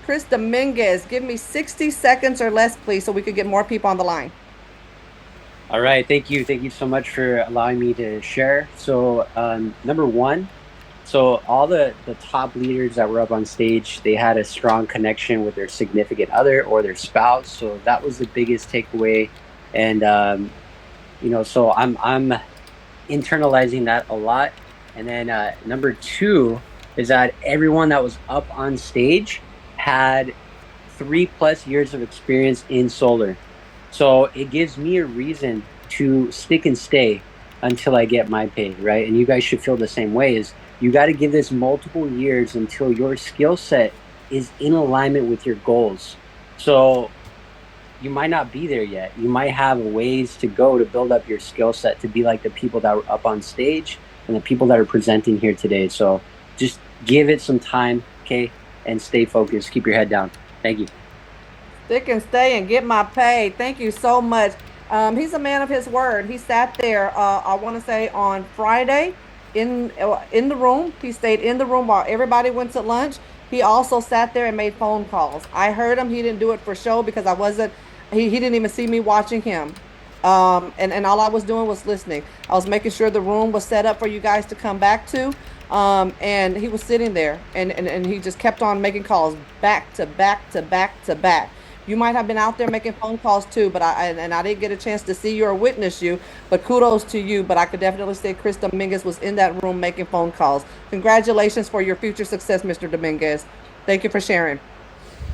Chris Dominguez. Give me 60 seconds or less, please, so we could get more people on the line. All right, thank you. Thank you so much for allowing me to share. So, number one, so all the top leaders that were up on stage, they had a strong connection with their significant other or their spouse. So that was the biggest takeaway. And so I'm internalizing that a lot. And then number two is that everyone that was up on stage had 3+ years of experience in solar. So it gives me a reason to stick and stay until I get my pay, right? And you guys should feel the same way is you got to give this multiple years until your skill set is in alignment with your goals. So you might not be there yet. You might have ways to go to build up your skill set to be like the people that were up on stage and the people that are presenting here today. So just give it some time, okay? And stay focused. Keep your head down. Thank you. Stick and stay and get my pay. Thank you so much. He's a man of his word. He sat there, I want to say on Friday in the room. He stayed in the room while everybody went to lunch. He also sat there and made phone calls. I heard him. He didn't do it for show because I wasn't, he didn't even see me watching him. And all I was doing was listening. I was making sure the room was set up for you guys to come back to. And he was sitting there and he just kept on making calls back to back to back to back. You might have been out there making phone calls too, but I didn't get a chance to see you or witness you. But kudos to you. But I could definitely say Chris Dominguez was in that room making phone calls. Congratulations for your future success, Mr. Dominguez. Thank you for sharing.